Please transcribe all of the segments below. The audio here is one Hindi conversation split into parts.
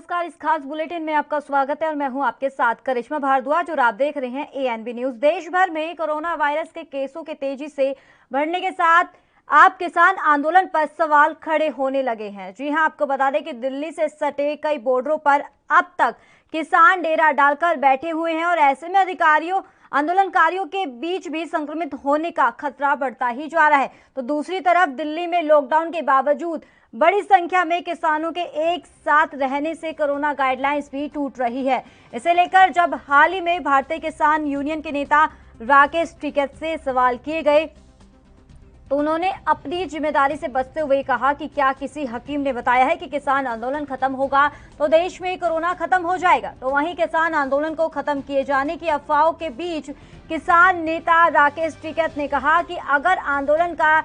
नमस्कार, इस खास बुलेटिन में आपका स्वागत है और मैं हूं आपके साथ करिश्मा भारद्वाज और आप देख रहे हैं एएनबी न्यूज। देश भर में कोरोना वायरस के केसों के तेजी से बढ़ने के साथ आप किसान आंदोलन पर सवाल खड़े होने लगे हैं। जी हां, आपको बता दें कि दिल्ली से सटे कई बॉर्डरों पर अब तक किसान डेरा डालकर बैठे हुए हैं और ऐसे में अधिकारियों आंदोलनकारियों के बीच भी संक्रमित होने का खतरा बढ़ता ही जा रहा है। तो दूसरी तरफ दिल्ली में लॉकडाउन के बावजूद बड़ी संख्या में किसानों के एक साथ रहने से कोरोना गाइडलाइंस भी टूट रही है। इसे लेकर जब हाल ही में भारतीय किसान यूनियन के नेता राकेश टिकैत से सवाल किए गए तो उन्होंने अपनी जिम्मेदारी से बचते हुए कहा कि क्या किसी हकीम ने बताया है कि किसान आंदोलन खत्म होगा तो देश में कोरोना खत्म हो जाएगा। तो वहीं किसान आंदोलन को खत्म किए जाने की अफवाहों के बीच किसान नेता राकेश टिकैत ने कहा कि अगर आंदोलन का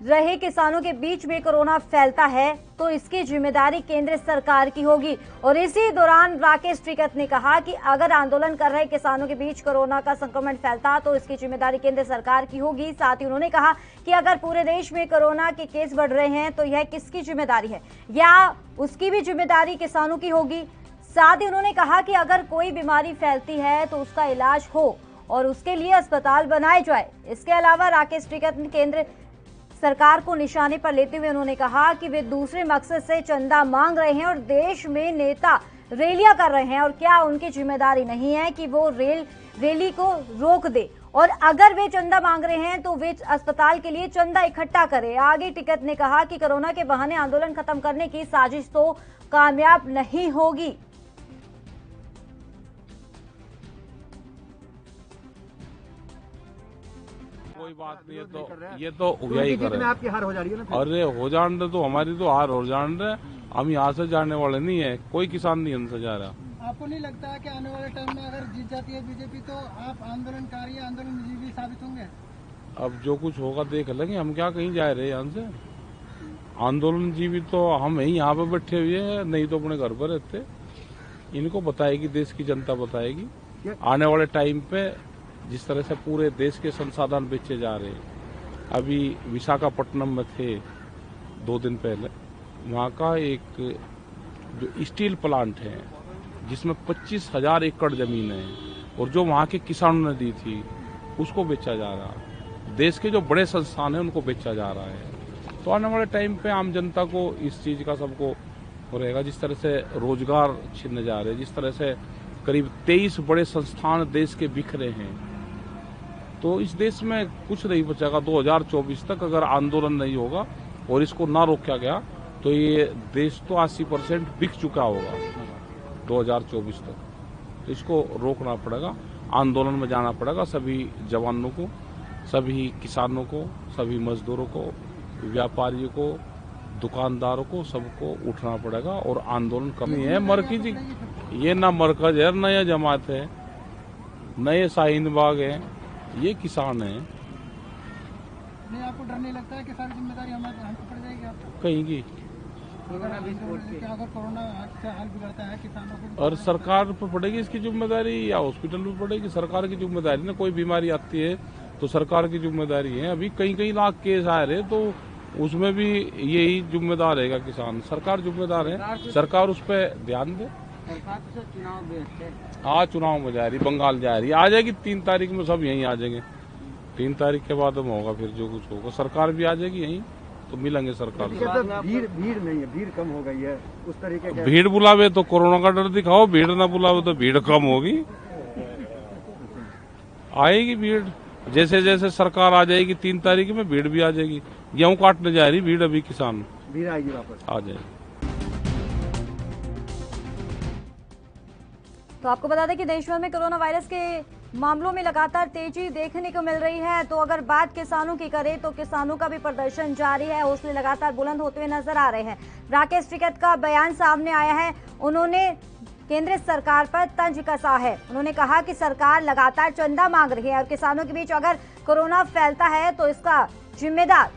रहे किसानों के बीच में कोरोना फैलता है तो इसकी जिम्मेदारी केंद्र सरकार की होगी। और इसी दौरान राकेश टिकैत ने कहा कि अगर आंदोलन कर रहे किसानों के बीच कोरोना का संक्रमण फैलता तो इसकी जिम्मेदारी केंद्र सरकार की होगी। साथ ही उन्होंने कहा कि अगर पूरे देश में कोरोना के केस बढ़ रहे हैं तो यह किसकी जिम्मेदारी है, या उसकी भी जिम्मेदारी किसानों की होगी। साथ ही उन्होंने कहा कि अगर कोई बीमारी फैलती है तो उसका इलाज हो और उसके लिए अस्पताल बनाए जाए। इसके अलावा राकेश टिकैत ने केंद्र सरकार को निशाने पर लेते हुए उन्होंने कहा कि वे दूसरे मकसद से चंदा मांग रहे हैं और देश में नेता रैलियां कर रहे हैं और क्या उनकी जिम्मेदारी नहीं है कि वो रैली को रोक दे, और अगर वे चंदा मांग रहे हैं तो वे अस्पताल के लिए चंदा इकट्ठा करें। आगे टिकैत ने कहा कि कोरोना के बहाने आंदोलन खत्म करने की साजिश तो कामयाब नहीं होगी। कोई बात नहीं है, तो ये तो यही करे। आपकी हार हो जा रही है ना। अरे हो जान रहे तो हमारी तो हार हो जान रहे, हम यहाँ से जाने वाले नहीं है, कोई किसान नहीं हमसे जा रहा। आपको नहीं लगता है कि आने वाले टाइम में अगर जीत जाती है बीजेपी तो आप आंदोलनकारी आंदोलनजीवी साबित होंगे? अब जो कुछ होगा देख लेंगे, हम क्या कहीं जा रहे हैं यहाँ से। आंदोलनजीवी तो हम ही यहाँ पे बैठे हुए हैं, नहीं तो अपने घर पर रहते। इनको बताएगी, देश की जनता बताएगी आने वाले टाइम पे। जिस तरह से पूरे देश के संसाधन बेचे जा रहे हैं, अभी विशाखापट्टनम में थे 2 दिन पहले, वहाँ का एक जो स्टील प्लांट है जिसमें 25,000 एकड़ जमीन है और जो वहाँ के किसानों ने दी थी उसको बेचा जा रहा है। देश के जो बड़े संस्थान हैं उनको बेचा जा रहा है। तो आने वाले टाइम पे आम जनता को इस चीज का सबको रहेगा। जिस तरह से रोजगार छिनने जा रहे हैं, जिस तरह से करीब 23 बड़े संस्थान देश के बिखरे हैं, तो इस देश में कुछ नहीं बचेगा। 2024 तक अगर आंदोलन नहीं होगा और इसको ना रोका गया तो ये देश तो 80% बिक चुका होगा 2024 तक। तो इसको रोकना पड़ेगा, आंदोलन में जाना पड़ेगा। सभी जवानों को, सभी किसानों को, सभी मजदूरों को, व्यापारियों को, दुकानदारों को, सबको उठना पड़ेगा और आंदोलन करनी है। मरकज ये ना मरकज है, न ये जमात है, न ये शाहीन बाग है, ये किसान है। नहीं, आपको डर नहीं लगता है कि सारी जिम्मेदारी हमको पड़ जाएगी आपको? कहीं की अगर कोरोना से हाल बिगड़ता है किसानों को, और सरकार पर पड़ेगी इसकी जिम्मेदारी या हॉस्पिटल पर पड़ेगी? सरकार की जिम्मेदारी ना। कोई बीमारी आती है तो सरकार की जिम्मेदारी है। अभी कई लाख केस आ रहे तो उसमें भी यही जिम्मेदार रहेगा किसान। सरकार जिम्मेदार है, सरकार उस पर ध्यान दे। हाँ, चुनाव में जा रही, बंगाल जा रही, आ जाएगी 3 तारीख में, सब यहीं आ जाएंगे। 3 तारीख के बाद में होगा फिर जो कुछ होगा। सरकार भी आ जाएगी यहीं, तो मिलेंगे सरकार से। भीड़ नहीं है, भीड़ कम हो गई है उस तरीके के। भीड़ बुलावे तो कोरोना का डर दिखाओ, भीड़ ना बुलावे तो भीड़ कम होगी। आएगी भीड़, जैसे जैसे सरकार आ जाएगी 3 तारीख में भीड़ भी आ जाएगी। गेहूं काटने जा रही भीड़, अभी किसान भीड़ आएगी, वापस आ जाएगी। तो आपको बता दें कि देश भर में कोरोना वायरस के मामलों में लगातार तेजी देखने को मिल रही है। तो अगर बात किसानों की करें तो किसानों का भी प्रदर्शन जारी है, हौसले लगातार बुलंद होते हुए नजर आ रहे हैं। राकेश टिकैत का बयान सामने आया है, उन्होंने केंद्र सरकार पर तंज कसा है। उन्होंने कहा कि सरकार लगातार चंदा मांग रही है और किसानों के बीच अगर कोरोना फैलता है तो इसका जिम्मेदार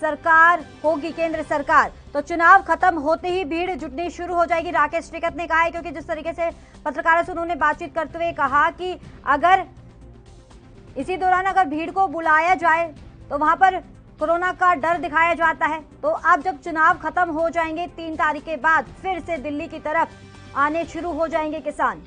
सरकार होगी, केंद्र सरकार। तो चुनाव खत्म होते ही भीड़ जुटनी शुरू हो जाएगी, राकेश टिकैत ने कहा है। क्योंकि जिस तरीके से पत्रकारों से उन्होंने बातचीत करते हुए कहा कि अगर इसी दौरान अगर भीड़ को बुलाया जाए तो वहां पर कोरोना का डर दिखाया जाता है। तो अब जब चुनाव खत्म हो जाएंगे 3 तारीख के बाद फिर से दिल्ली की तरफ आने शुरू हो जाएंगे किसान।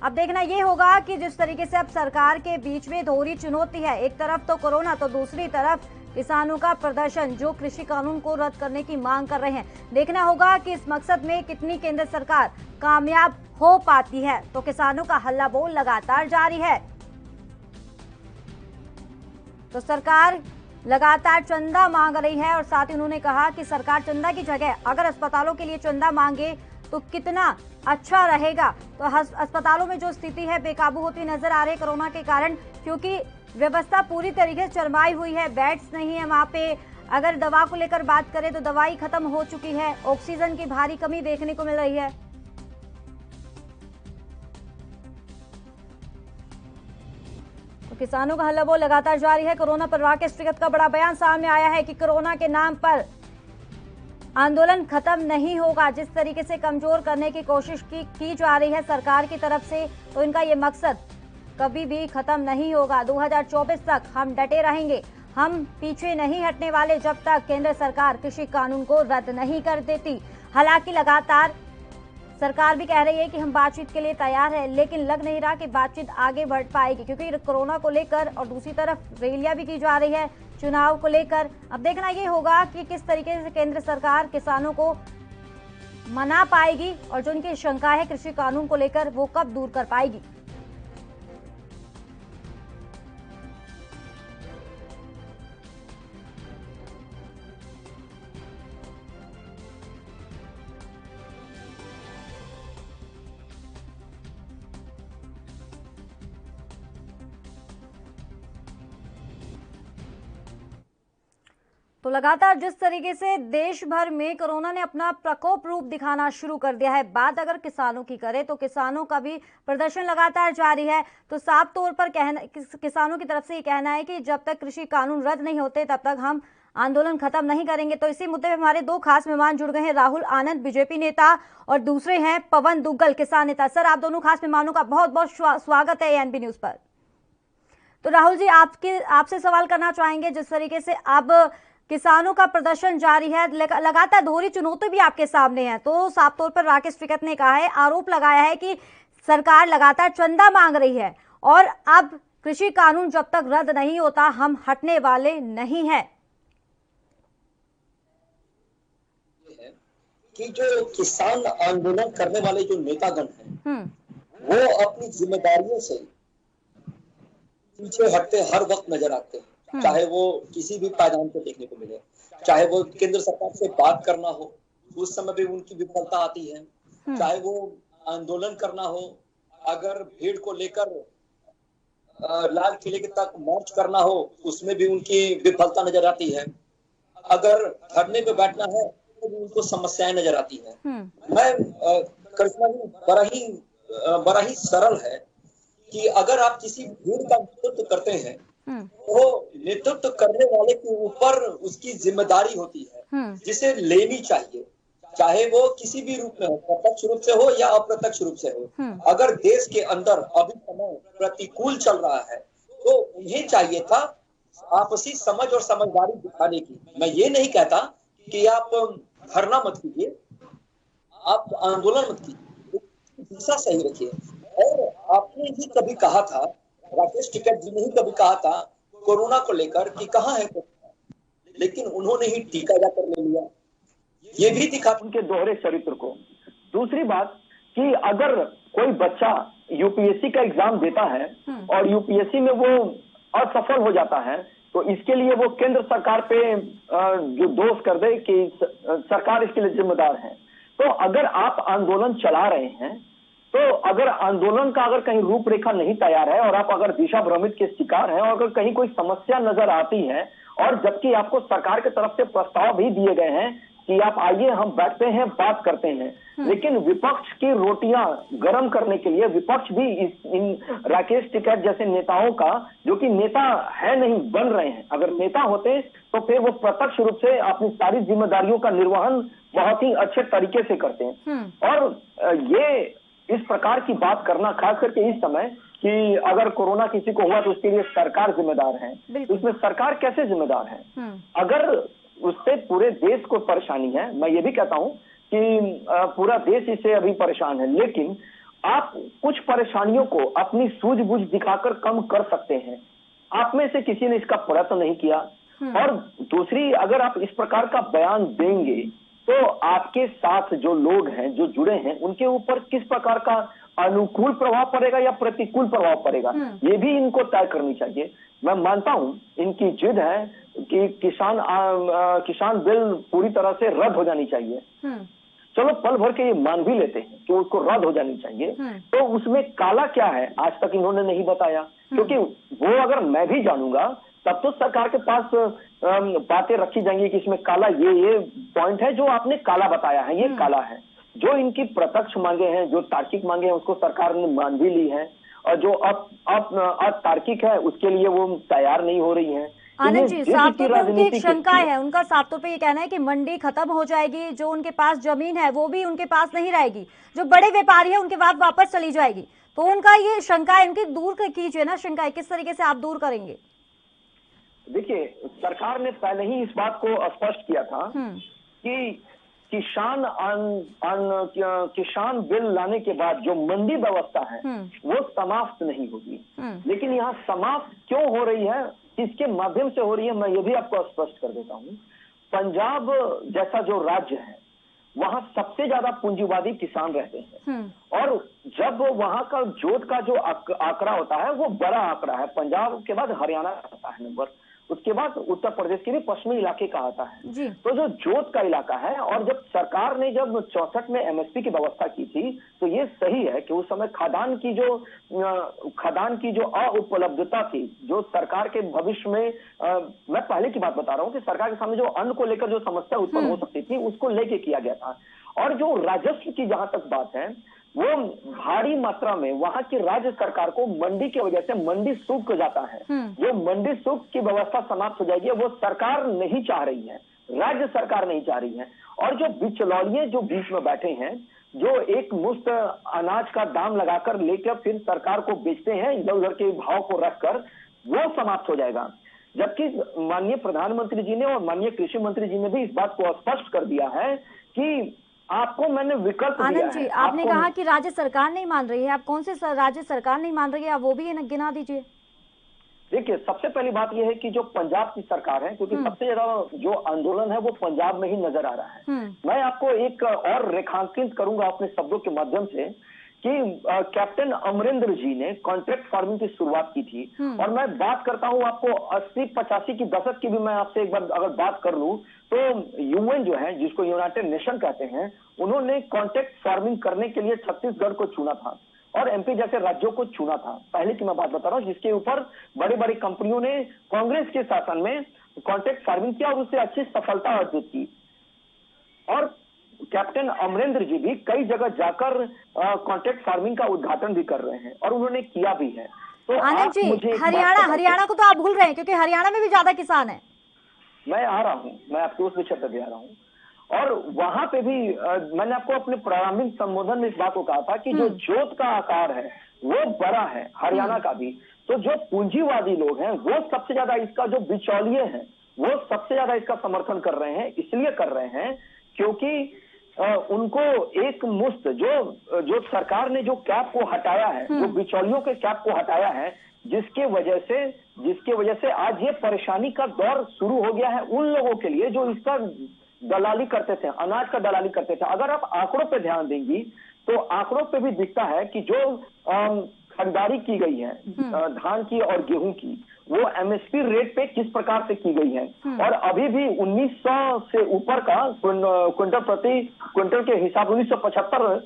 अब देखना ये होगा कि जिस तरीके से अब सरकार के बीच में दोहरी चुनौती है, एक तरफ तो कोरोना तो दूसरी तरफ किसानों का प्रदर्शन जो कृषि कानून को रद्द करने की मांग कर रहे हैं। देखना होगा कि इस मकसद में कितनी केंद्र सरकार कामयाब हो पाती है। तो किसानों का हल्ला बोल लगातार जारी है। तो सरकार लगातार चंदा मांग रही है और साथ ही उन्होंने कहा कि सरकार चंदा की जगह अगर अस्पतालों के लिए चंदा मांगे तो कितना अच्छा रहेगा। तो अस्पतालों में जो स्थिति है बेकाबू होती नजर आ रही है कोरोना के कारण, क्योंकि व्यवस्था पूरी तरीके से चरमाई हुई है, बेड्स नहीं है वहां पे। अगर दवा को लेकर बात करें तो दवाई खत्म हो चुकी है, ऑक्सीजन की भारी कमी देखने को मिल रही है। तो किसानों का हल्ला बोल लगातार जारी है। कोरोना पर राकेश टिकैत का बड़ा बयान सामने आया है कि कोरोना के नाम पर आंदोलन खत्म नहीं होगा। जिस तरीके से कमजोर करने की कोशिश की जा रही है सरकार की तरफ से, तो इनका ये मकसद कभी भी खत्म नहीं होगा। 2024 तक हम डटे रहेंगे, हम पीछे नहीं हटने वाले जब तक केंद्र सरकार कृषि कानून को रद्द नहीं कर देती। हालांकि लगातार सरकार भी कह रही है कि हम बातचीत के लिए तैयार है, लेकिन लग नहीं रहा कि बातचीत आगे बढ़ पाएगी, क्योंकि कोरोना को लेकर और दूसरी तरफ रैलियां भी की जा रही है चुनाव को लेकर। अब देखना ये होगा कि किस तरीके से केंद्र सरकार किसानों को मना पाएगी और जो उनकी शंका है कृषि कानून को लेकर वो कब दूर कर पाएगी। तो लगातार जिस तरीके से देश भर में कोरोना ने अपना प्रकोप रूप दिखाना शुरू कर दिया है, बात अगर किसानों की करें तो किसानों का भी प्रदर्शन लगातार जारी है। तो साफ तौर पर किसानों की तरफ से ये कहना है कि जब तक कृषि कानून रद्द नहीं होते तब तक हम आंदोलन खत्म नहीं करेंगे। तो इसी मुद्दे पर हमारे दो खास मेहमान जुड़ गए हैं, राहुल आनंद बीजेपी नेता और दूसरे हैं पवन दुग्गल किसान नेता। सर, आप दोनों खास मेहमानों का बहुत बहुत स्वागत है एएनबी न्यूज पर। तो राहुल जी, आपसे सवाल करना चाहेंगे, जिस तरीके से अब किसानों का प्रदर्शन जारी है, लगातार दोहरी चुनौती भी आपके सामने है, तो साफ तौर पर राकेश टिकैत ने कहा है, आरोप लगाया है कि सरकार लगातार चंदा मांग रही है और अब कृषि कानून जब तक रद्द नहीं होता हम हटने वाले नहीं हैं। कि जो किसान आंदोलन करने वाले जो नेतागण हैं वो अपनी जिम्मेदारियों से पीछे हटते हर वक्त नजर आते हैं, चाहे वो किसी भी पायदान पे देखने को मिले, चाहे वो केंद्र सरकार से बात करना हो उस समय भी उनकी विफलता आती है, चाहे वो आंदोलन करना हो, अगर भीड़ को लेकर लाल किले तक मार्च करना हो उसमें भी उनकी विफलता नजर आती है, अगर धरने पे बैठना है तो भी उनको समस्याएं नजर आती है। मैं करिश्मा जी, बड़ा ही सरल है कि अगर आप किसी भीड़ का नेतृत्व करते हैं तो नेतृत्व करने वाले के ऊपर उसकी जिम्मेदारी होती है जिसे लेनी चाहिए, चाहे वो किसी भी रूप में हो, प्रत्यक्ष रूप से हो या अप्रत्यक्ष रूप से हो। अगर देश के अंदर अभी समय प्रतिकूल चल रहा है तो उन्हें चाहिए था आपसी समझ और समझदारी दिखाने की। मैं ये नहीं कहता कि आप धरना मत कीजिए, आप आंदोलन मत कीजिए, दिशा सही रखिए। और आपने ही कभी कहा था, राकेश टिकैत जी ने ही कभी कहा था कोरोना को लेकर कि कहाँ है कोरोना, लेकिन उन्होंने ही टीका जाकर ले लिया। ये भी दिखा उनके दोहरे चरित्र को। दूसरी बात कि अगर कोई बच्चा यूपीएससी का एग्जाम देता है और यूपीएससी में वो असफल हो जाता है तो इसके लिए वो केंद्र सरकार पे जो दोष कर दे कि सरकार इसके लिए जिम्मेदार है। तो अगर आप आंदोलन चला रहे हैं तो अगर आंदोलन का अगर कहीं रूपरेखा नहीं तैयार है और आप अगर दिशा भ्रमित के शिकार हैं और अगर कहीं कोई समस्या नजर आती है और जबकि आपको सरकार की तरफ से प्रस्ताव भी दिए गए हैं कि आप आइए हम बैठते हैं बात करते हैं, लेकिन विपक्ष की रोटियां गर्म करने के लिए विपक्ष भी इन राकेश टिकैत जैसे नेताओं का, जो कि नेता है नहीं बन रहे हैं, अगर नेता होते तो फिर वो प्रत्यक्ष रूप से अपनी सारी जिम्मेदारियों का निर्वहन बहुत ही अच्छे तरीके से करते हैं। और ये इस प्रकार की बात करना खास करके इस समय कि अगर कोरोना किसी को हुआ तो उसके लिए सरकार जिम्मेदार है, उसमें सरकार कैसे जिम्मेदार है? अगर उससे पूरे देश को परेशानी है, मैं ये भी कहता हूं कि पूरा देश इससे अभी परेशान है, लेकिन आप कुछ परेशानियों को अपनी सूझबूझ दिखाकर कम कर सकते हैं। आप में से किसी ने इसका प्रयत्न नहीं किया। और दूसरी, अगर आप इस प्रकार का बयान देंगे तो आपके साथ जो लोग हैं, जो जुड़े हैं, उनके ऊपर किस प्रकार का अनुकूल प्रभाव पड़ेगा या प्रतिकूल प्रभाव पड़ेगा, ये भी इनको तय करनी चाहिए। मैं मानता हूं इनकी जिद है कि किसान बिल पूरी तरह से रद्द हो जानी चाहिए। चलो पल भर के ये मान भी लेते हैं कि उसको रद्द हो जानी चाहिए, तो उसमें काला क्या है आज तक इन्होंने नहीं बताया। क्योंकि वो अगर मैं भी जानूंगा तब तो सरकार के पास बातें रखी जाएंगी कि इसमें काला ये पॉइंट है जो आपने काला बताया है, ये काला है। जो इनकी प्रत्यक्ष मांगे हैं, जो तार्किक मांगे हैं, उसको सरकार ने मान भी ली है, और जो अतार्किक है उसके लिए वो तैयार नहीं हो रही है। आनंद जी, साफ तौर पर उनकी एक शंका है, उनका साफ तौर पे ये कहना है कि मंडी खत्म हो जाएगी, जो उनके पास जमीन है वो भी उनके पास नहीं रहेगी, जो बड़े व्यापारी है उनके बाद वापस चली जाएगी। तो उनका ये शंका है, उनकी दूर कीजिए ना शंका है, किस तरीके से आप दूर करेंगे? देखिए, सरकार ने पहले ही इस बात को स्पष्ट किया था कि किसान बिल लाने के बाद जो मंडी व्यवस्था है वो समाप्त नहीं होगी। लेकिन यहाँ समाप्त क्यों हो रही है, किसके माध्यम से हो रही है, मैं ये भी आपको स्पष्ट कर देता हूँ। पंजाब जैसा जो राज्य है वहां सबसे ज्यादा पूंजीवादी किसान रहते हैं, और जब वहां का जोत का जो आंकड़ा होता है वो बड़ा आंकड़ा है। पंजाब के बाद हरियाणा आता है नंबर, उसके बाद उत्तर प्रदेश के भी पश्चिमी इलाके का आता है। तो जो जोत का इलाका है, और जब सरकार ने जब 64 में एमएसपी की व्यवस्था की थी तो ये सही है कि उस समय खादान की जो अनुपलब्धता थी, जो सरकार के भविष्य में मैं पहले की बात बता रहा हूँ कि सरकार के सामने जो अन्न को लेकर जो समस्या उत्पन्न हो सकती थी उसको लेके किया गया था। और जो राजस्व की जहां तक बात है, वो भारी मात्रा में वहां की राज्य सरकार को मंडी की वजह से मंडी शुल्क जाता है। जो मंडी शुल्क की व्यवस्था समाप्त हो जाएगी वो सरकार नहीं चाह रही है, राज्य सरकार नहीं चाह रही है। और जो बिचौलिए जो बीच में बैठे हैं, जो एक मुश्त अनाज का दाम लगाकर लेकर फिर सरकार को बेचते हैं इधर उधर के भाव को रखकर, वो समाप्त हो जाएगा। जबकि माननीय प्रधानमंत्री जी ने और माननीय कृषि मंत्री जी ने भी इस बात को स्पष्ट कर दिया है कि आपको मैंने विकल्प दिया है। आनंद जी, आपने कहा कि राज्य सरकार नहीं मान रही है, आप कौन से राज्य सरकार नहीं मान रही है, आप वो भी गिना दीजिए। देखिए, सबसे पहली बात यह है कि जो पंजाब की सरकार है, क्योंकि सबसे ज्यादा जो आंदोलन है वो पंजाब में ही नजर आ रहा है। मैं आपको एक और रेखांकित करूंगा अपने शब्दों के माध्यम से कि कैप्टन अमरिंदर जी ने कॉन्ट्रैक्ट फार्मिंग की शुरुआत की थी। और मैं बात करता हूं आपको 80-85 की दशक की भी मैं आपसे एक बार अगर बात कर लूं तो यूएन जो है, जिसको यूनाइटेड नेशन कहते हैं, उन्होंने कॉन्ट्रैक्ट फार्मिंग करने के लिए छत्तीसगढ़ को चुना था और एमपी जैसे राज्यों को चुना था। पहले की मैं बात बता रहा हूँ, जिसके ऊपर बड़ी बड़ी कंपनियों ने कांग्रेस के शासन में कॉन्ट्रैक्ट फार्मिंग किया और उससे अच्छी सफलता अर्जित की। और कैप्टन अमरिंदर जी भी कई जगह जाकर कॉन्ट्रैक्ट फार्मिंग का उद्घाटन भी कर रहे हैं और उन्होंने किया भी है। तो आनंद जी, हरियाणा को तो आप भूल रहे हैं, क्योंकि हरियाणा में भी ज्यादा किसान है। मैं आ रहा हूं, मैं आपको उस विषय पर भी आ रहा हूं। और वहां पे भी मैंने आपको अपने प्रारंभिक संबोधन में इस बात को कहा था कि जो जोत का आकार है वो बड़ा है, हरियाणा का भी। तो जो पूंजीवादी लोग हैं वो सबसे ज्यादा इसका, जो बिचौलिए हैं वो सबसे ज्यादा इसका समर्थन कर रहे हैं। इसलिए कर रहे हैं क्योंकि उनको एक मुश्त जो सरकार ने जो कैप को हटाया है, जो बिचौलियों के कैप को हटाया है, जिसके वजह से आज ये परेशानी का दौर शुरू हो गया है उन लोगों के लिए जो इसका दलाली करते थे, अनाज का दलाली करते थे। अगर आप आंकड़ों पे ध्यान देंगी तो आंकड़ों पे भी दिखता है कि जो खरीदारी की गई है धान की और गेहूं की, वो एमएसपी रेट पे किस प्रकार से की गई है। और अभी भी 1900 से ऊपर का क्विंटल प्रति क्विंटल के हिसाब 1975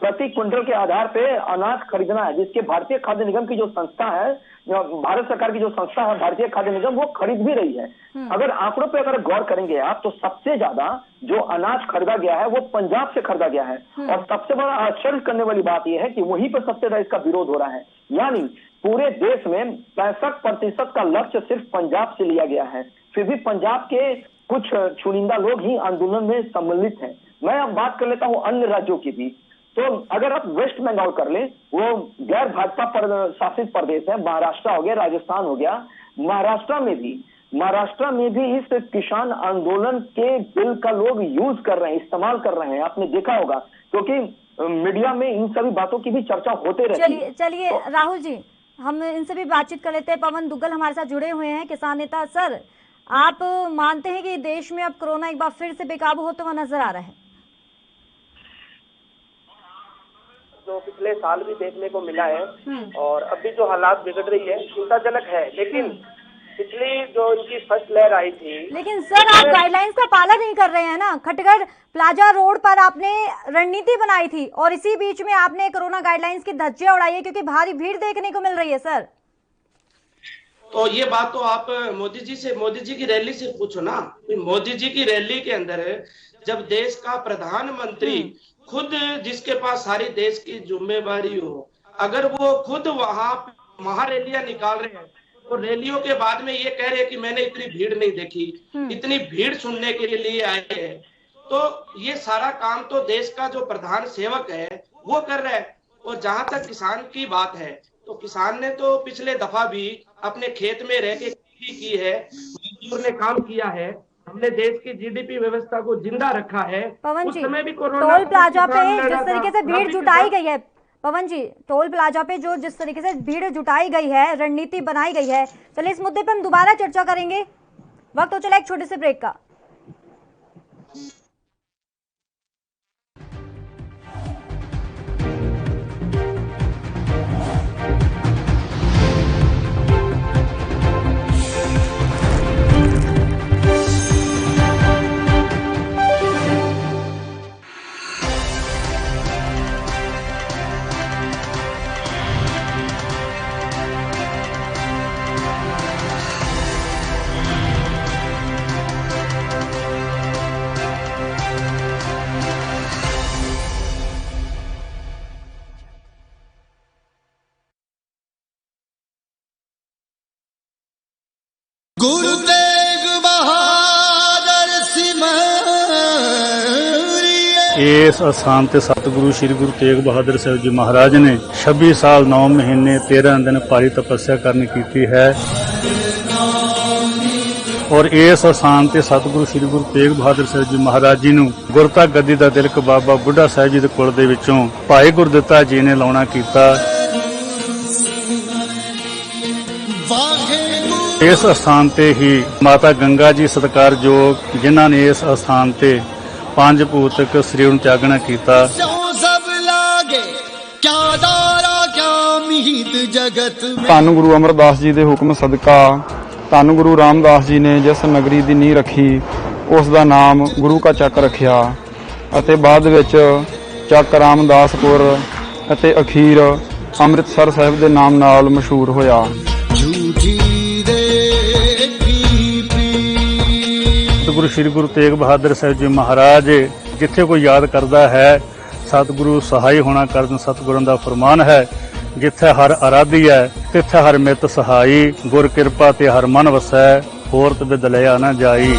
प्रति क्विंटल के आधार पे अनाज खरीदना है, जिसके भारतीय खाद्य निगम की जो संस्था है, भारत सरकार की जो संस्था है भारतीय खाद्य निगम, वो खरीद भी रही है। अगर आंकड़ों पे अगर गौर करेंगे आप तो सबसे ज्यादा जो अनाज खरीदा गया है वो पंजाब से खरीदा गया है। और सबसे बड़ा आश्चर्य करने वाली बात यह है कि वहीं पर सबसे ज्यादा इसका विरोध हो रहा है। यानी पूरे देश में 65% का लक्ष्य सिर्फ पंजाब से लिया गया है, फिर भी पंजाब के कुछ चुनिंदा लोग ही आंदोलन में सम्मिलित हैं। मैं अब बात कर लेता हूं अन्य राज्यों की भी। तो अगर आप वेस्ट बंगाल कर ले, वो गैर भाजपा शासित प्रदेश है, महाराष्ट्र हो गया, राजस्थान हो गया। महाराष्ट्र में भी महाराष्ट्र में भी इस किसान आंदोलन के बिल का लोग यूज कर रहे हैं, इस्तेमाल कर रहे हैं। आपने देखा होगा, क्योंकि मीडिया में इन सभी बातों की भी चर्चा होते रहती है। चलिए राहुल जी, हम इनसे भी बातचीत कर लेते हैं। पवन दुग्गल हमारे साथ जुड़े हुए हैं, किसान नेता। सर, आप मानते हैं कि देश में अब कोरोना एक बार फिर से बेकाबू होता हुआ नजर आ रहा है? जो पिछले साल भी देखने को मिला है और अभी जो हालात बिगड़ रही है चिंताजनक है, लेकिन पिछली जो इनकी फर्स्ट लहर आई थी। लेकिन सर, आप गाइडलाइंस का पालन नहीं कर रहे हैं ना। खटगढ़ प्लाजा रोड पर आपने रणनीति बनाई थी और इसी बीच में आपने कोरोना गाइडलाइंस की धज्जियां उड़ाई है, क्योंकि भारी भीड़ देखने को मिल रही है। सर, तो ये बात तो आप मोदी जी की रैली से पूछो ना। मोदी जी की रैली के अंदर जब देश का प्रधानमंत्री खुद, जिसके पास सारी देश की जिम्मेवारी हो, अगर वो खुद वहां महारैलियां निकाल रहे हैं तो रैलियों के बाद में ये कह रहे हैं कि मैंने इतनी भीड़ नहीं देखी, इतनी भीड़ सुनने के लिए आए हैं, तो ये सारा काम तो देश का जो प्रधान सेवक है वो कर रहा है। और जहां तक किसान की बात है, तो किसान ने तो पिछले दफा भी अपने खेत में रह के खेती की है, मजदूर ने काम किया है, हमने देश की जीडीपी व्यवस्था को जिंदा रखा है। पवन उस जी, समय भी कोरोना टोल प्लाजा पे जिस तरीके से भीड़ जुटाई गई है, पवन जी, टोल प्लाजा पे जो जिस तरीके से भीड़ जुटाई गई है, रणनीति बनाई गई है, चलिए इस मुद्दे पे हम दोबारा चर्चा करेंगे। वक्त हो चला एक छोटे से ब्रेक का। गुरु तेग बहादुर इस अस्थान ते सतगुरु श्री गुरु तेग बहादुर साहब जी महाराज ने 26 साल 9 महीने 13 दिन भारी तपस्या करनी की है और इस अस्थान ते सतगुरु श्री गुरु तेग बहादुर साहब जी महाराज जी नूं गुरता गद्दी दा तिलक बाबा बुढ़ा साहब जी दे कुल दे विचों भाई गुरदित्ता जी ने लाउणा कीता। इस अस्थान ते ही माता गंगा जी सत्कारयोग, जिन्हां ने इस अस्थान ते 5 भूतक सरीर नूं त्यागना कीता। धन गुरु अमरदास जी दे हुक्म सदका धन गुरु रामदास जी ने जिस नगरी दी नींह रखी उस दा नाम गुरु का ਚੱਕ रखिया ਅਤੇ बाद ਵਿੱਚ ਚੱਕ ਰਾਮਦਾਸਪੁਰ ਅਤੇ ਅਖੀਰ ਅੰਮ੍ਰਿਤਸਰ ਸਾਹਿਬ ਦੇ ਨਾਮ ਨਾਲ ਮਸ਼ਹੂਰ ਹੋਇਆ। सतगुरु श्री गुरु तेग बहादुर साहब जी महाराज जिथे कोई याद करता है सतगुरु सहाय होना करन सतगुरु का फरमान है। जिथे हर आराधी है तिथे हर मित सहाई गुर कृपा ते हर मन वसै होर ते बिद लिया न जाई।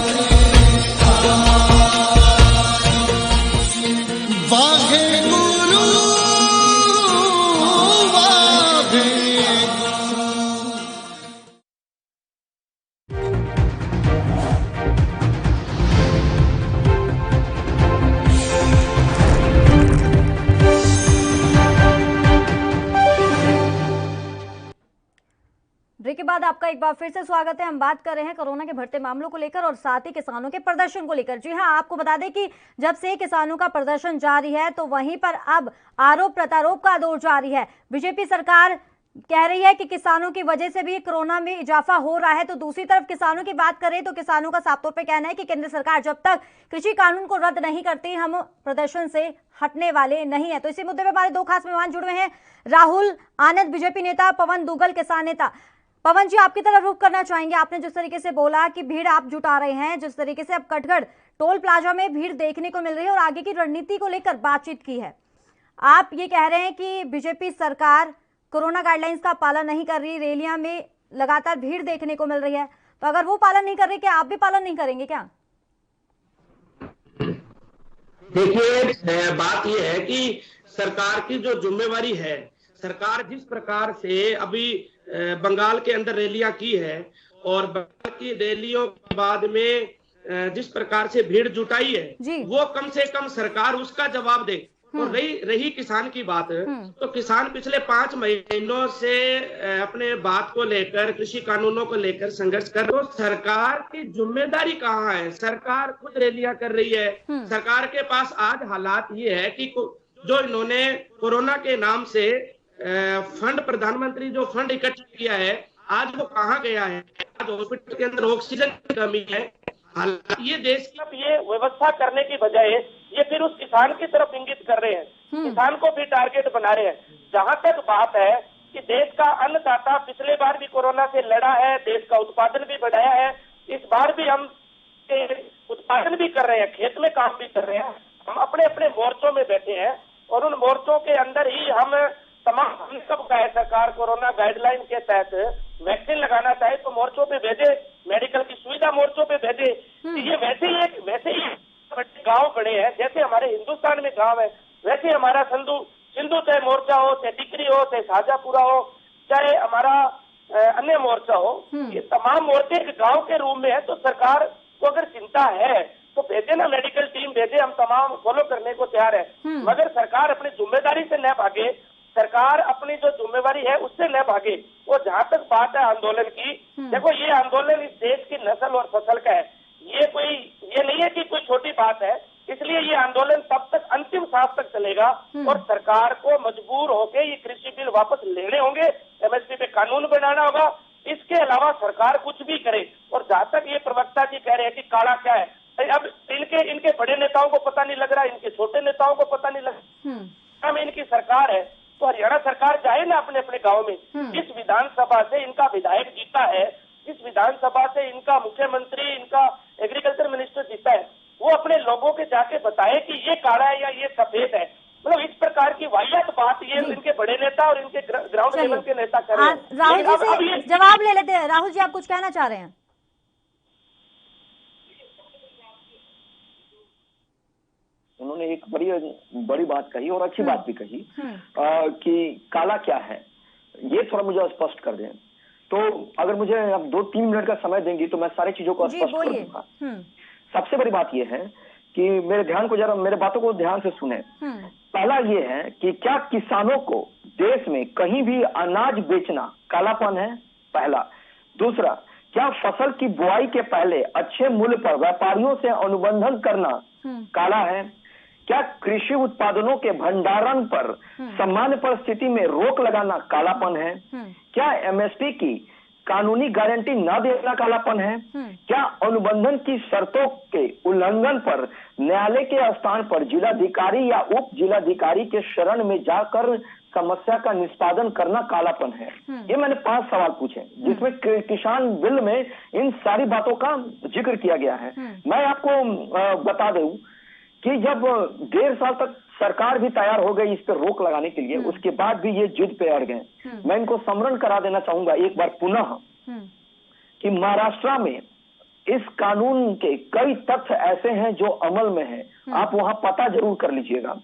ब्रेक के बाद आपका एक बार फिर से स्वागत है। हम बात कर रहे हैं कोरोना के बढ़ते मामलों को लेकर और साथ ही किसानों के प्रदर्शन को लेकर। जी हां, आपको बता दें कि जब से किसानों का प्रदर्शन जारी है तो वहीं पर अब आरोप प्रत्यारोप का दौर जारी है। बीजेपी सरकार कह रही है कि किसानों की वजह से भी कोरोना में इजाफा हो रहा है, तो दूसरी तरफ किसानों की बात करें तो किसानों का साफ तौर पर कहना है कि केंद्र सरकार जब तक कृषि कानून को रद्द नहीं करती हम प्रदर्शन से हटने वाले नहीं है। तो इसी मुद्दे पर हमारे दो खास मेहमान जुड़े हैं, राहुल आनंद बीजेपी नेता, पवन दुग्गल किसान नेता। पवन जी, आपकी तरफ रुख करना चाहेंगे। आपने जिस तरीके से बोला कि भीड़ आप जुटा रहे हैं, जिस तरीके से अब कटघड़ टोल प्लाजा में भीड़ देखने को मिल रही है और आगे की रणनीति को लेकर बातचीत की है, आप ये कह रहे हैं कि बीजेपी सरकार कोरोना गाइडलाइंस का पालन नहीं कर रही, रैलियां में लगातार भीड़ देखने को मिल रही है, तो अगर वो पालन नहीं कर रहे क्या आप भी पालन नहीं करेंगे क्या? देखिए, बात यह है कि सरकार की जो जिम्मेवारी है, सरकार जिस प्रकार से अभी बंगाल के अंदर रैलियां की है और बाकी रैलियों के बाद में जिस प्रकार से भीड़ जुटाई है वो कम से कम सरकार उसका जवाब दे। और रही किसान की बात, तो किसान पिछले 5 महीनों से अपने बात को लेकर, कृषि कानूनों को लेकर संघर्ष कर, तो सरकार की जिम्मेदारी कहाँ है? सरकार खुद रैलियां कर रही है। सरकार के पास आज हालात ये है कि जो इन्होंने कोरोना के नाम से फंड, प्रधानमंत्री जो फंड इकट्ठा किया है, आज वो कहाँ गया है? आज हॉस्पिटल के अंदर ऑक्सीजन की कमी है। ये देश की ये व्यवस्था करने की बजाय ये फिर उस किसान की तरफ इंगित कर रहे हैं, किसान को भी टारगेट बना रहे हैं। जहां तक बात है कि देश का अन्नदाता पिछले बार भी कोरोना से लड़ा है, देश का उत्पादन भी बढ़ाया है, इस बार भी हम उत्पादन भी कर रहे हैं, खेत में काम भी कर रहे हैं। हम अपने अपने मोर्चों में बैठे हैं और उन मोर्चों के अंदर ही हम सब का है, सरकार कोरोना गाइडलाइन के तहत वैक्सीन लगाना चाहे तो मोर्चों पे भेजे, मेडिकल की सुविधा मोर्चों पे भेजे। ये वैसे ही गांव बड़े हैं, जैसे हमारे हिंदुस्तान में गांव है, वैसे हमारा सिंधु चाहे मोर्चा हो, चाहे टिकरी हो, चाहे शाहजहापुरा हो, चाहे हमारा अन्य मोर्चा हो, ये तमाम मोर्चे गांव के रूप में है। तो सरकार को अगर चिंता है तो भेजे ना, मेडिकल टीम भेजे, हम तमाम फॉलो करने को तैयार है। मगर सरकार अपनी जिम्मेदारी से न भागे, सरकार अपनी जो जिम्मेवारी है उससे न भागे। वो जहाँ तक बात है आंदोलन की, देखो ये आंदोलन इस देश की नस्ल और फसल का है, ये नहीं है कि कोई छोटी बात है। इसलिए ये आंदोलन तब तक अंतिम सांस तक चलेगा और सरकार को मजबूर होकर ये कृषि बिल वापस लेने होंगे, एमएसपी पे कानून बनाना होगा। इसके अलावा सरकार कुछ भी करे। और जहाँ तक ये प्रवक्ता जी कह रहे हैं कि काला क्या है, अब इनके बड़े नेताओं को पता नहीं लग रहा, इनके छोटे नेताओं को पता नहीं लग रहा। हम इनकी सरकार है तो हरियाणा सरकार जाए ना अपने अपने गांव में। इस विधानसभा से इनका विधायक जीता है, इस विधानसभा से इनका मुख्यमंत्री, इनका एग्रीकल्चर मिनिस्टर जीता है, वो अपने लोगों के जाके बताए कि ये काला है या ये सफेद है। मतलब इस प्रकार की वाहियात बात ये इनके बड़े नेता और इनके ग्राउंड लेवल के नेता कर रहे हैं। राहुल जी से जवाब ले लेते हैं। राहुल जी, आप कुछ कहना चाह रहे हैं? उन्होंने एक बड़ी बात कही और अच्छी बात भी कही कि काला क्या है, ये थोड़ा मुझे स्पष्ट कर दें। तो अगर मुझे अब 2-3 मिनट का समय देंगी तो मैं सारी चीजों को स्पष्ट कर दूंगा। सबसे बड़ी बात यह है कि मेरे बातों को ध्यान से सुने। पहला ये है कि क्या किसानों को देश में कहीं भी अनाज बेचना कालापन है? पहला। दूसरा, क्या फसल की बुआई के पहले अच्छे मूल्य पर व्यापारियों से अनुबंधन करना काला है? क्या कृषि उत्पादनों के भंडारण पर सामान्य परिस्थिति में रोक लगाना कालापन है? क्या एमएसपी की कानूनी गारंटी न देना कालापन है? क्या अनुबंधन की शर्तों के उल्लंघन पर न्यायालय के स्थान पर जिलाधिकारी या उप जिलाधिकारी के शरण में जाकर समस्या का निष्पादन करना कालापन है? ये मैंने 5 सवाल पूछे जिसमें किसान बिल में इन सारी बातों का जिक्र किया गया है। मैं आपको बता दूं कि जब 1.5 साल तक सरकार भी तैयार हो गई इस पर रोक लगाने के लिए, उसके बाद भी ये जिद पे अड़ गए। मैं इनको स्मरण करा देना चाहूंगा एक बार पुनः कि महाराष्ट्र में इस कानून के कई तथ्य ऐसे हैं जो अमल में हैं, आप वहां पता जरूर कर लीजिएगा।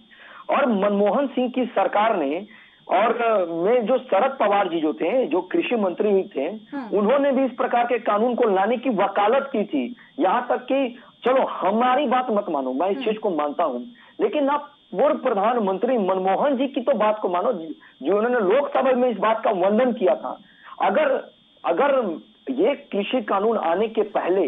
और मनमोहन सिंह की सरकार ने और में जो शरद पवार जी जो थे, जो कृषि मंत्री थे, उन्होंने भी इस प्रकार के कानून को लाने की वकालत की थी। यहाँ तक कि चलो हमारी बात मत मानो, मैं इस चीज को मानता हूँ, लेकिन आप पूर्व प्रधानमंत्री मनमोहन जी की तो बात को मानो जो उन्होंने लोकसभा में इस बात का वंदन किया था। अगर ये कृषि कानून आने के पहले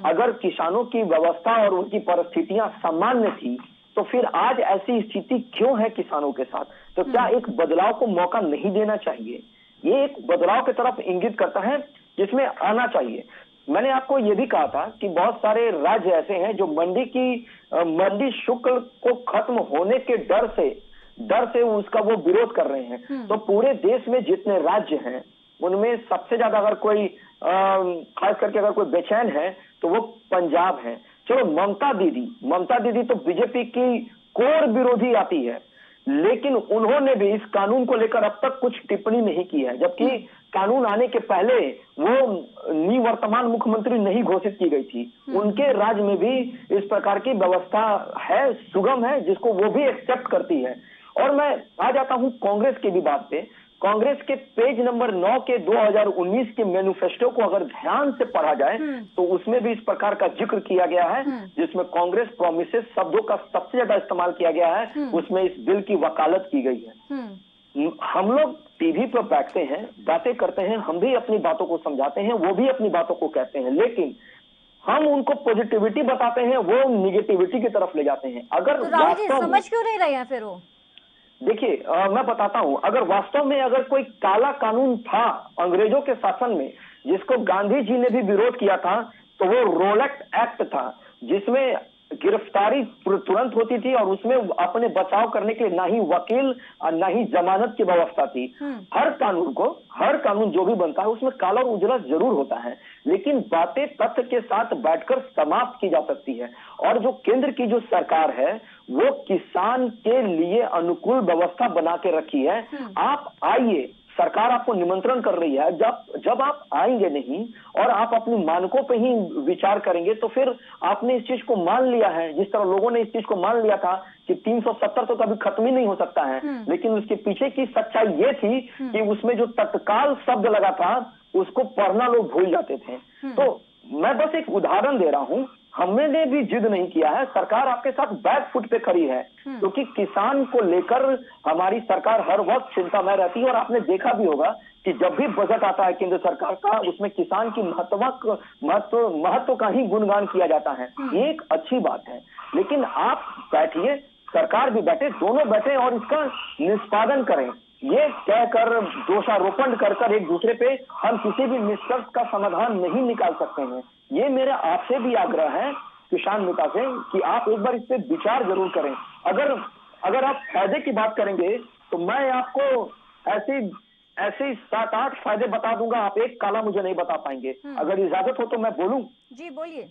अगर किसानों की व्यवस्था और उनकी परिस्थितियां सामान्य थी तो फिर आज ऐसी स्थिति क्यों है किसानों के साथ? तो क्या एक बदलाव को मौका नहीं देना चाहिए? ये एक बदलाव की तरफ इंगित करता है जिसमें आना चाहिए। मैंने आपको ये भी कहा था कि बहुत सारे राज्य ऐसे हैं जो मंडी शुल्क को खत्म होने के डर से उसका वो विरोध कर रहे हैं। तो पूरे देश में जितने राज्य हैं उनमें सबसे ज्यादा अगर कोई खास करके अगर कोई बेचैन है तो वो पंजाब है। चलो ममता दीदी तो बीजेपी की कोर विरोधी आती है, लेकिन उन्होंने भी इस कानून को लेकर अब तक कुछ टिप्पणी नहीं की है, जबकि कानून आने के पहले वो निवर्तमान मुख्यमंत्री नहीं घोषित की गई थी। उनके राज्य में भी इस प्रकार की व्यवस्था है, सुगम है, जिसको वो भी एक्सेप्ट करती है। और मैं आ जाता हूं कांग्रेस की भी बात पे। कांग्रेस के पेज नंबर 9 के 2019 के मैनिफेस्टो को अगर ध्यान से पढ़ा जाए तो उसमें भी इस प्रकार का जिक्र किया गया है, जिसमें कांग्रेस प्रोमिसेस शब्दों का सबसे ज्यादा इस्तेमाल किया गया है। उसमें इस बिल की वकालत की गई है। हम लोग टीवी पर बैठते हैं, बातें करते हैं, हम भी अपनी बातों को समझाते हैं, वो भी अपनी बातों को कहते हैं, लेकिन हम उनको पॉजिटिविटी बताते हैं, वो निगेटिविटी की तरफ ले जाते हैं। अगर तो राहुल जी समझ क्यों नहीं रहे हैं फिर वो? देखिए, मैं बताता हूं, अगर वास्तव में अगर कोई काला कानून था अंग्रेजों के शासन में जिसको गांधी जी ने भी विरोध किया था, तो वो रोलेट एक्ट था, जिसमें गिरफ्तारी तुरंत होती थी और उसमें अपने बचाव करने के लिए ना ही वकील और ना ही जमानत की व्यवस्था थी। हर कानून जो भी बनता है उसमें काला और उजला जरूर होता है, लेकिन बातें तथ्य के साथ बैठकर समाप्त की जा सकती है। और जो केंद्र की जो सरकार है वो किसान के लिए अनुकूल व्यवस्था बना के रखी है। आप आइए, सरकार आपको निमंत्रण कर रही है। जब आप आएंगे नहीं और आप अपनी मानकों पे ही विचार करेंगे तो फिर आपने इस चीज को मान लिया है, जिस तरह लोगों ने इस चीज को मान लिया था कि 370 तो कभी खत्म ही नहीं हो सकता है। लेकिन उसके पीछे की सच्चाई ये थी कि उसमें जो तत्काल शब्द लगा था उसको पढ़ना लोग भूल जाते थे। तो मैं बस एक उदाहरण दे रहा हूं, हमने भी जिद नहीं किया है, सरकार आपके साथ बैक फुट पे खड़ी है, क्योंकि किसान को लेकर हमारी सरकार हर वक्त चिंतामय रहती है। और आपने देखा भी होगा कि जब भी बजट आता है केंद्र सरकार का, उसमें किसान की महत्व का ही गुणगान किया जाता है। ये एक अच्छी बात है, लेकिन आप बैठिए, सरकार भी बैठे, दोनों बैठे और इसका निष्पादन करें। ये कहकर दोषारोपण कर एक दूसरे पे हम किसी भी निष्कर्ष का समाधान नहीं निकाल सकते हैं। ये मेरा आपसे भी आग्रह है किसान नेता से कि आप एक बार इस पे विचार जरूर करें। अगर आप फायदे की बात करेंगे तो मैं आपको ऐसे 7-8 फायदे बता दूंगा, आप एक काला मुझे नहीं बता पाएंगे। अगर इजाजत हो तो मैं बोलूं? जी बोलिए।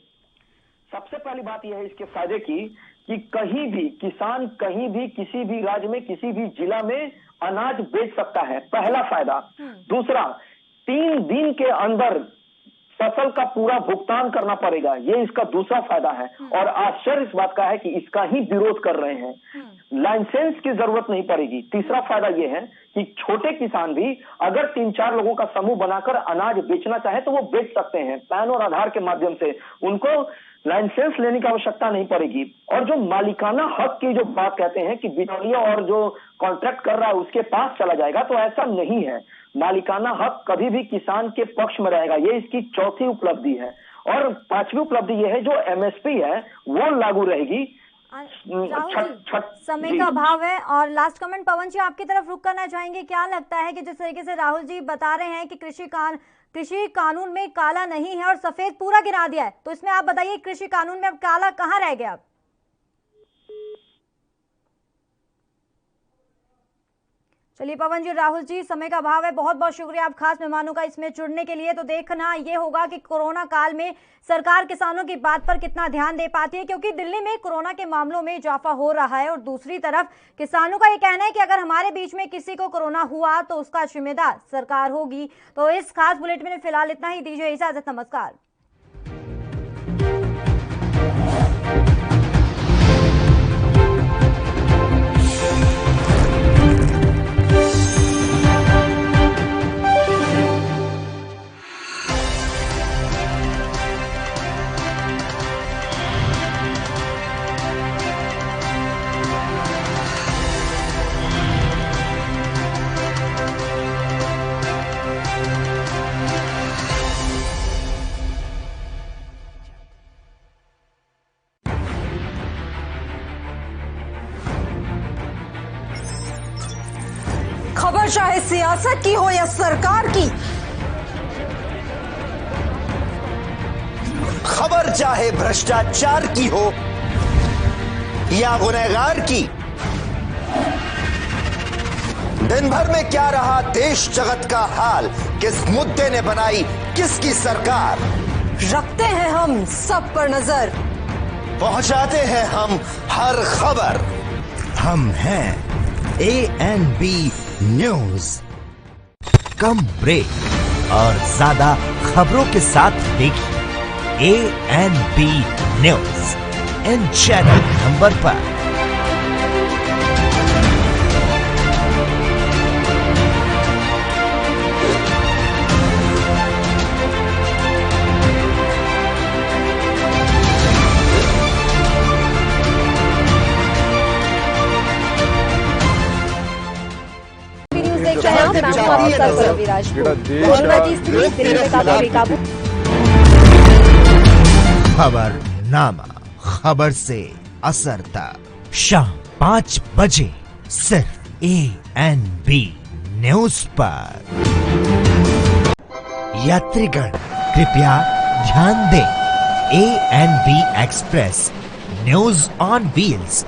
सबसे पहली बात यह है इसके फायदे की कि कहीं भी किसान कहीं भी किसी भी राज्य में किसी भी जिला में अनाज बेच सकता है, पहला फायदा। दूसरा, 3 दिन के अंदर फसल का पूरा भुगतान करना पड़ेगा, ये इसका दूसरा फायदा है। और आश्चर्य इस बात का है कि इसका ही विरोध कर रहे हैं, लाइसेंस की जरूरत नहीं पड़ेगी। तीसरा फायदा ये है कि छोटे किसान भी अगर 3-4 लोगों का समूह बनाकर अनाज बेचना चाहे तो वो बेच सकते हैं, पैन और आधार के माध्यम से। उनको लाइसेंस लेने की आवश्यकता नहीं पड़ेगी। और जो मालिकाना हक की जो बात कहते हैं कि बिचौलिया और जो कॉन्ट्रैक्ट कर रहा है उसके पास चला जाएगा, तो ऐसा नहीं है। मालिकाना हक कभी भी किसान के पक्ष में रहेगा, ये इसकी चौथी उपलब्धि है। और 5वीं उपलब्धि ये है, जो एमएसपी है वो लागू रहेगी। समय का अभाव है और लास्ट कमेंट पवन जी आपकी तरफ रुक करना चाहेंगे। क्या लगता है कि जिस तरीके से राहुल जी बता रहे हैं कि कृषि कानून में काला नहीं है और सफेद पूरा गिरा दिया है, तो इसमें आप बताइए कृषि कानून में अब काला कहाँ रह गया? चलिए पवन जी, राहुल जी, समय का अभाव है, बहुत बहुत शुक्रिया आप खास मेहमानों का इसमें जुड़ने के लिए। तो देखना ये होगा कि कोरोना काल में सरकार किसानों की बात पर कितना ध्यान दे पाती है, क्योंकि दिल्ली में कोरोना के मामलों में इजाफा हो रहा है और दूसरी तरफ किसानों का ये कहना है कि अगर हमारे बीच में किसी को कोरोना हुआ तो उसका जिम्मेदार सरकार होगी। तो इस खास बुलेटिन में फिलहाल इतना ही, दीजिए इजाजत, नमस्कार। खबर चाहे सियासत की हो या सरकार की, खबर चाहे भ्रष्टाचार की हो या गुनहगार की, दिन भर में क्या रहा देश जगत का हाल, किस मुद्दे ने बनाई किसकी सरकार, रखते हैं हम सब पर नजर, पहुंचाते हैं हम हर खबर। हम हैं ANB न्यूज। कम ब्रेक और ज्यादा खबरों के साथ देखिए ANB news in channel number पर। अफसर पर विराज कोरोना की स्थिति दिल्ली में काफी बेकाबू। खबरनामा, खबर से असर तक शाम 5 बजे सिर्फ ANB न्यूज पर। यात्रीगण कृपया ध्यान दें, ANB express news on wheels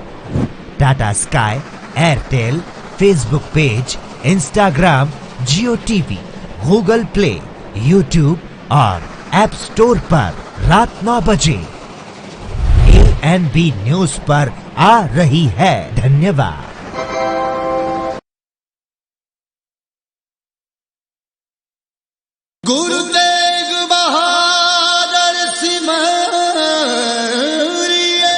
Tata sky, Airtel, Facebook page, Instagram, Jio TV, Google play, YouTube और ऐप स्टोर पर रात 9 बजे ANB न्यूज पर आ रही है। धन्यवाद। गुरु तेग बहादुर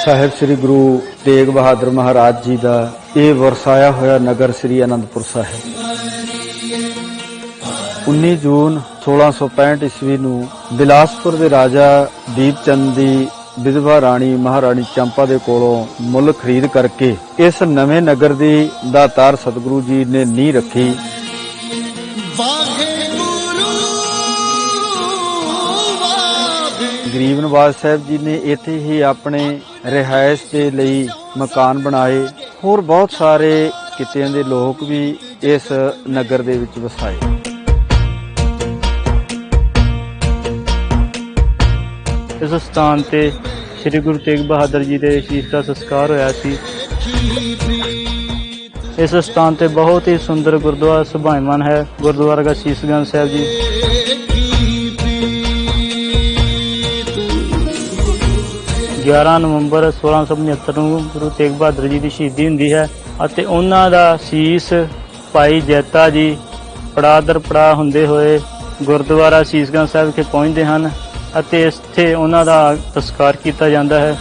ਸਾਹਿਬ ਸ੍ਰੀ ਗੁਰੂ ਤੇਗ ਬਹਾਦਰ ਮਹਾਰਾਜ ਜੀ ਦਾ ਇਹ ਵਰਸਾਇਆ ਹੋਇਆ ਨਗਰ ਸ੍ਰੀ ਅਨੰਦਪੁਰ ਸਾਹਿਬ 19 ਜੂਨ 1665 ਈਸਵੀ ਨੂੰ ਬਿਲਾਸਪੁਰ ਦੇ ਰਾਜਾ ਦੀਪ ਚੰਦ ਦੀ ਵਿਧਵਾ ਰਾਣੀ ਮਹਾਰਾਣੀ ਚੰਪਾ ਦੇ ਕੋਲੋਂ ਮੁੱਲ ਖਰੀਦ ਕਰਕੇ ਇਸ ਨਵੇਂ ਨਗਰ ਦੀ ਦਾਤਾਰ ਸਤਿਗੁਰੂ ਜੀ ਨੇ ਨੀਂਹ ਰੱਖੀ। ਗਰੀਬ ਨਵਾਜ਼ ਸਾਹਿਬ ਜੀ ਨੇ ਇੱਥੇ ਹੀ ਆਪਣੇ ਰਿਹਾਇਸ਼ ਦੇ ਲਈ ਮਕਾਨ ਬਣਾਏ। ਹੋਰ ਬਹੁਤ ਸਾਰੇ ਕਿੱਤਿਆਂ ਦੇ ਲੋਕ ਵੀ ਇਸ ਨਗਰ ਦੇ ਵਿੱਚ ਵਸਾਏ। ਇਸ ਸਥਾਨ ਤੇ ਸ੍ਰੀ ਗੁਰੂ ਤੇਗ ਬਹਾਦਰ ਜੀ ਦੇ ਸ਼ੀਸ਼ ਦਾ ਸੰਸਕਾਰ ਹੋਇਆ ਸੀ। ਇਸ ਸਥਾਨ ਤੇ ਬਹੁਤ ਹੀ ਸੁੰਦਰ ਗੁਰਦੁਆਰਾ ਸੁਭਾਇਮਾਨ ਹੈ। ਗੁਰਦੁਆਰਾ ਦਾ ਸ਼ੀਸ਼ਗੰਜ ਸਾਹਿਬ ਜੀ 11 ਨਵੰਬਰ 1675 ਨੂੰ ਗੁਰੂ ਤੇਗ ਬਹਾਦਰ ਜੀ ਦੀ ਸ਼ਹੀਦੀ ਹੁੰਦੀ ਹੈ ਅਤੇ ਉਹਨਾਂ ਦਾ ਸੀਸ ਭਾਈ ਜੈਤਾ ਜੀ ਪੜਾਅ ਦਰ ਪੜਾਅ ਹੁੰਦੇ ਹੋਏ ਗੁਰਦੁਆਰਾ ਸ਼ੀਸ਼ਗੰਜ ਸਾਹਿਬ ਵਿਖੇ ਪਹੁੰਚਦੇ ਹਨ ਅਤੇ ਇੱਥੇ ਉਹਨਾਂ ਦਾ ਸੰਸਕਾਰ ਕੀਤਾ ਜਾਂਦਾ ਹੈ।